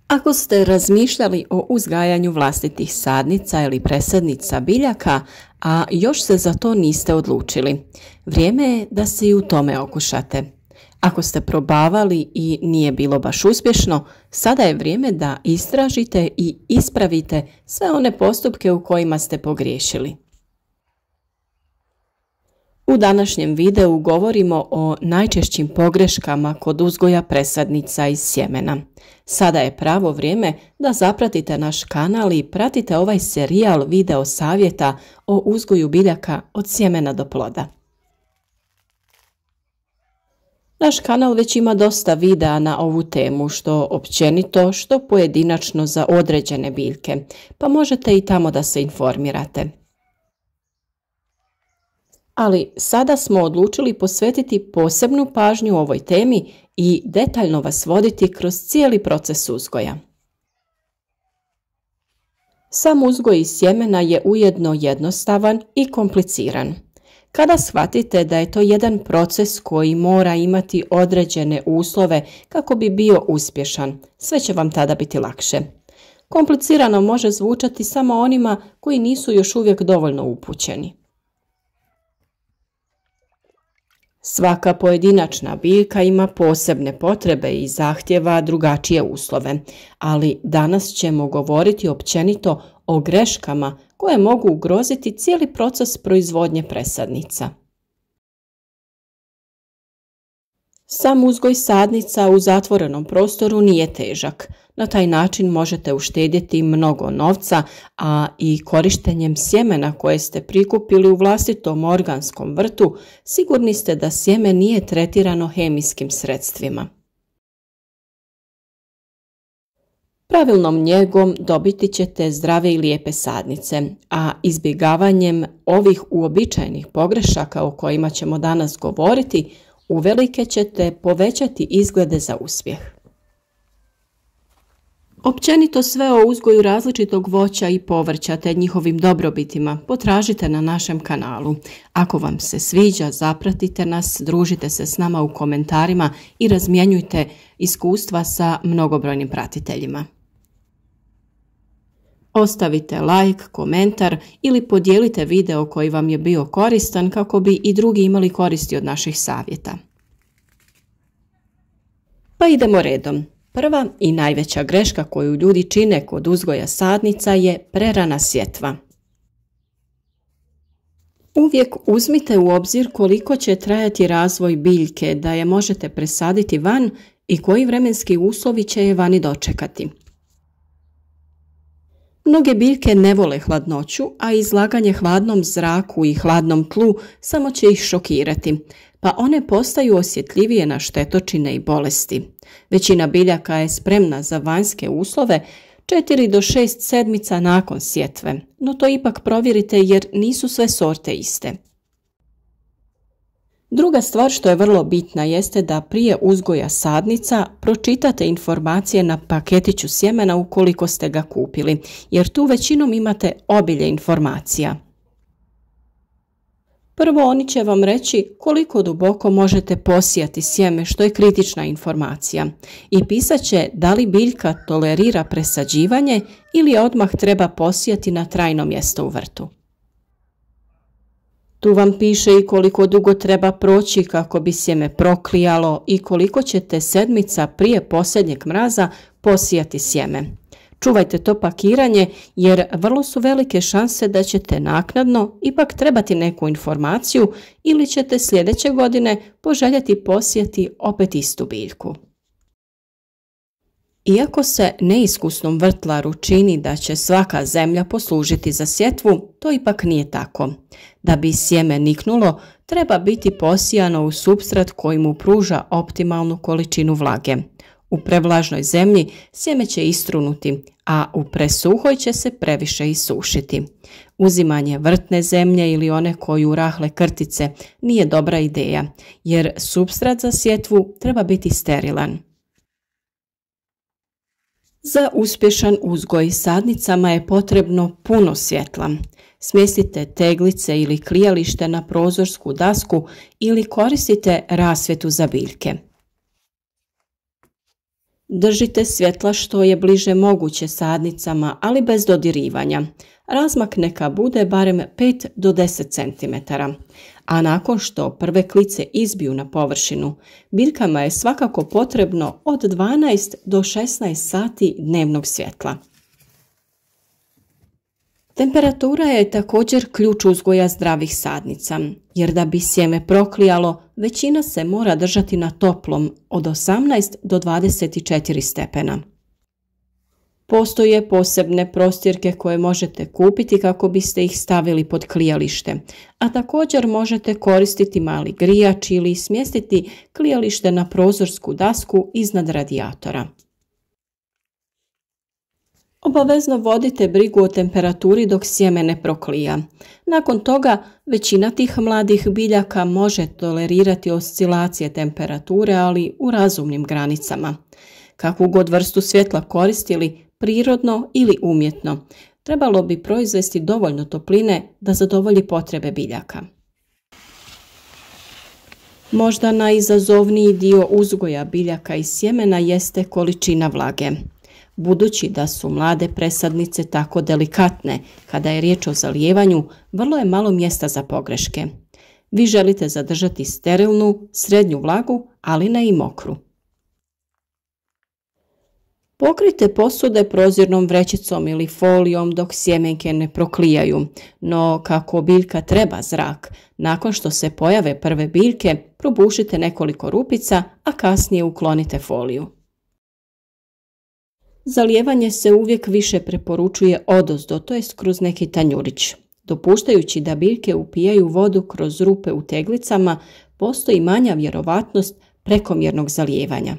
Ako ste razmišljali o uzgajanju vlastitih sadnica ili presadnica biljaka, a još se za to niste odlučili, vrijeme je da se i u tome okušate. Ako ste probavali i nije bilo baš uspješno, sada je vrijeme da istražite i ispravite sve one postupke u kojima ste pogriješili. U današnjem videu govorimo o najčešćim pogreškama kod uzgoja presadnica iz sjemena. Sada je pravo vrijeme da zapratite naš kanal i pratite ovaj serijal video savjeta o uzgoju biljaka od sjemena do ploda. Naš kanal već ima dosta videa na ovu temu, što općenito, što pojedinačno za određene biljke, pa možete i tamo da se informirate. Ali sada smo odlučili posvetiti posebnu pažnju ovoj temi i detaljno vas voditi kroz cijeli proces uzgoja. Sam uzgoj iz sjemena je ujedno jednostavan i kompliciran. Kada shvatite da je to jedan proces koji mora imati određene uslove kako bi bio uspješan, sve će vam tada biti lakše. Komplicirano može zvučati samo onima koji nisu još uvijek dovoljno upućeni. Svaka pojedinačna biljka ima posebne potrebe i zahtjeva drugačije uslove, ali danas ćemo govoriti općenito o greškama koje mogu ugroziti cijeli proces proizvodnje presadnica. Sam uzgoj sadnica u zatvorenom prostoru nije težak. Na taj način možete uštedjeti mnogo novca, a i korištenjem sjemena koje ste prikupili u vlastitom organskom vrtu, sigurni ste da sjeme nije tretirano hemijskim sredstvima. Pravilnom njegom dobiti ćete zdrave i lijepe sadnice, a izbjegavanjem ovih uobičajenih pogrešaka o kojima ćemo danas govoriti, uvelike ćete povećati izglede za uspjeh. Općenito sve o uzgoju različitog voća i povrća te njihovim dobrobitima potražite na našem kanalu. Ako vam se sviđa, zapratite nas, družite se s nama u komentarima i razmjenjujte iskustva sa mnogobrojnim pratiteljima. Ostavite like, komentar ili podijelite video koji vam je bio koristan kako bi i drugi imali koristi od naših savjeta. Pa idemo redom. Prva i najveća greška koju ljudi čine kod uzgoja sadnica je prerana sjetva. Uvijek uzmite u obzir koliko će trajati razvoj biljke da je možete presaditi van i koji vremenski uslovi će je vani dočekati. Mnoge biljke ne vole hladnoću, a izlaganje hladnom zraku i hladnom tlu samo će ih šokirati, pa one postaju osjetljivije na štetočine i bolesti. Većina biljaka je spremna za vanjske uslove 4 do 6 sedmica nakon sjetve, no to ipak provjerite jer nisu sve sorte iste. Druga stvar što je vrlo bitna jeste da prije uzgoja sadnica pročitate informacije na paketiću sjemena ukoliko ste ga kupili, jer tu većinom imate obilje informacija. Prvo, oni će vam reći koliko duboko možete posijati sjeme, što je kritična informacija, i pisat će da li biljka tolerira presađivanje ili odmah treba posijati na trajno mjesto u vrtu. Tu vam piše i koliko dugo treba proći kako bi sjeme proklijalo i koliko ćete sedmica prije posljednjeg mraza posijati sjeme. Čuvajte to pakiranje jer vrlo su velike šanse da ćete naknadno ipak trebati neku informaciju ili ćete sljedeće godine poželjeti posijati opet istu biljku. Iako se neiskusnom vrtlaru čini da će svaka zemlja poslužiti za sjetvu, to ipak nije tako. Da bi sjeme niknulo, treba biti posijano u supstrat koji mu pruža optimalnu količinu vlage. U prevlažnoj zemlji sjeme će istrunuti, a u presuhoj će se previše isušiti. Uzimanje vrtne zemlje ili one koju rahle krtice nije dobra ideja, jer supstrat za sjetvu treba biti sterilan. Za uspješan uzgoj sadnicama je potrebno puno svjetla. Smjestite teglice ili klijalište na prozorsku dasku ili koristite rasvjetu za biljke. Držite svjetla što je bliže moguće sadnicama, ali bez dodirivanja. Razmak neka bude barem 5 do 10 cm. A nakon što prve klice izbiju na površinu, biljkama je svakako potrebno od 12 do 16 sati dnevnog svjetla. Temperatura je također ključ uzgoja zdravih sadnica, jer da bi sjeme proklijalo, većina se mora držati na toplom od 18 do 24 stepena. Postoje posebne prostirke koje možete kupiti kako biste ih stavili pod klijalište, a također možete koristiti mali grijač ili smjestiti klijalište na prozorsku dasku iznad radijatora. Obavezno vodite brigu o temperaturi dok sjeme ne proklija. Nakon toga većina tih mladih biljaka može tolerirati oscilacije temperature, ali u razumnim granicama. Kakvu god vrstu svjetla koristili, prirodno ili umjetno, trebalo bi proizvesti dovoljno topline da zadovolji potrebe biljaka. Možda najizazovniji dio uzgoja biljaka i sjemena jeste količina vlage. Budući da su mlade presadnice tako delikatne, kada je riječ o zalijevanju, vrlo je malo mjesta za pogreške. Vi želite zadržati sterilnu, srednju vlagu, ali ne i mokru. Pokrijte posude prozirnom vrećicom ili folijom dok sjemenke ne proklijaju, no kako biljka treba zrak, nakon što se pojave prve biljke, probušite nekoliko rupica, a kasnije uklonite foliju. Zalijevanje se uvijek više preporučuje odozdo, to jest kroz neki tanjurić. Dopuštajući da biljke upijaju vodu kroz rupe u teglicama, postoji manja vjerovatnost prekomjernog zalijevanja.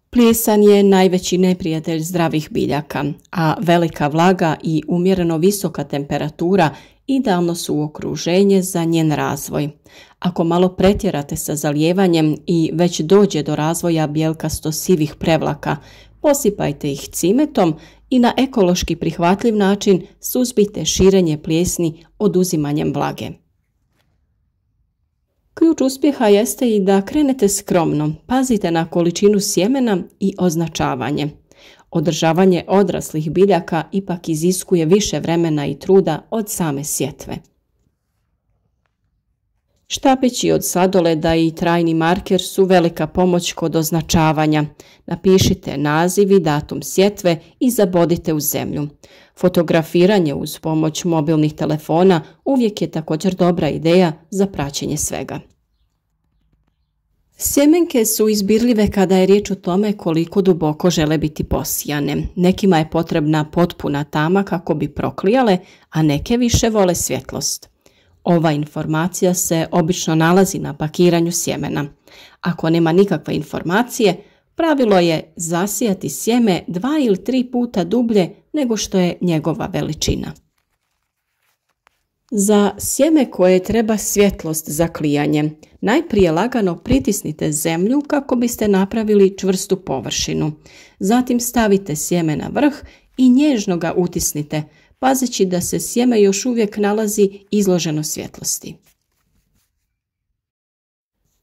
Plijesan je najveći neprijatelj zdravih biljaka, a velika vlaga i umjereno visoka temperatura idealno su okruženje za njen razvoj. Ako malo pretjerate sa zalijevanjem i već dođe do razvoja bjelkasto-sivih prevlaka, posipajte ih cimetom i na ekološki prihvatljiv način suzbijte širenje plijesni oduzimanjem vlage. Ključ uspjeha jeste i da krenete skromno, pazite na količinu sjemena i označavanje. Održavanje odraslih biljaka ipak iziskuje više vremena i truda od same sjetve. Štapići od sladoleda i trajni marker su velika pomoć kod označavanja. Napišite naziv i datum sjetve i zabodite u zemlju. Fotografiranje uz pomoć mobilnih telefona uvijek je također dobra ideja za praćenje svega. Sjemenke su izbirljive kada je riječ o tome koliko duboko žele biti posijane. Nekima je potrebna potpuna tama kako bi proklijale, a neke više vole svjetlost. Ova informacija se obično nalazi na pakiranju sjemena. Ako nema nikakve informacije, pravilo je zasijati sjeme 2 ili 3 puta dublje nego što je njegova veličina. Za sjeme koje treba svjetlost za klijanje, najprije lagano pritisnite zemlju kako biste napravili čvrstu površinu. Zatim stavite sjeme na vrh i nježno ga utisnite, pazeći da se sjeme još uvijek nalazi izloženo svjetlosti.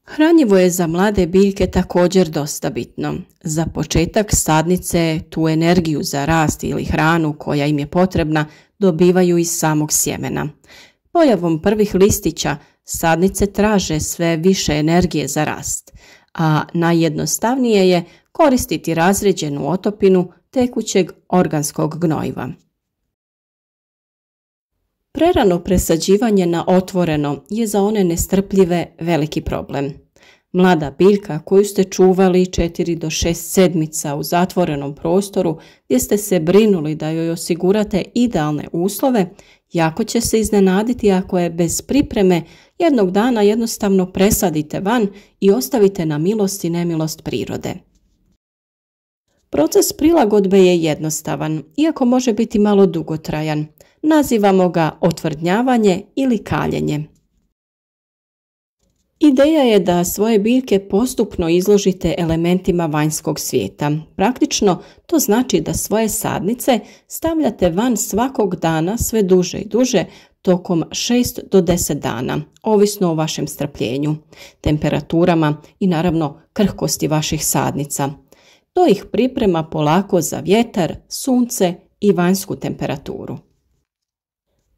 Hranjivo je za mlade biljke također dosta bitno. Za početak sadnice tu energiju za rast ili hranu koja im je potrebna dobivaju iz samog sjemena. Pojavom prvih listića sadnice traže sve više energije za rast, a najjednostavnije je koristiti razređenu otopinu tekućeg organskog gnojiva. Prerano presađivanje na otvoreno je za one nestrpljive veliki problem. Mlada biljka koju ste čuvali 4 do 6 sedmica u zatvorenom prostoru gdje ste se brinuli da joj osigurate idealne uslove, jako će se iznenaditi ako je bez pripreme jednog dana jednostavno presadite van i ostavite na milost i nemilost prirode. Proces prilagodbe je jednostavan, iako može biti malo dugotrajan. Nazivamo ga otvrdnjavanje ili kaljenje. Ideja je da svoje biljke postupno izložite elementima vanjskog svijeta. Praktično to znači da svoje sadnice stavljate van svakog dana sve duže i duže, tokom 6 do 10 dana, ovisno o vašem strpljenju, temperaturama i naravno krhkosti vaših sadnica. To ih priprema polako za vjetar, sunce i vanjsku temperaturu.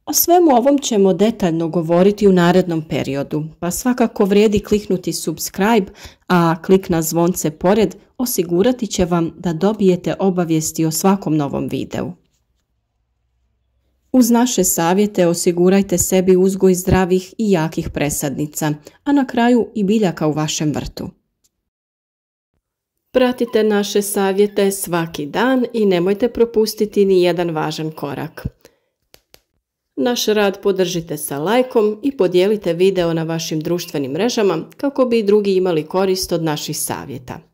O svemu ovom ćemo detaljno govoriti u narednom periodu, pa svakako vrijedi kliknuti subscribe, a klik na zvonce pored osigurati će vam da dobijete obavijesti o svakom novom videu. Uz naše savjete osigurajte sebi uzgoj zdravih i jakih presadnica, a na kraju i biljaka u vašem vrtu. Pratite naše savjete svaki dan i nemojte propustiti ni jedan važan korak. Naš rad podržite sa lajkom i podijelite video na vašim društvenim mrežama kako bi i drugi imali korist od naših savjeta.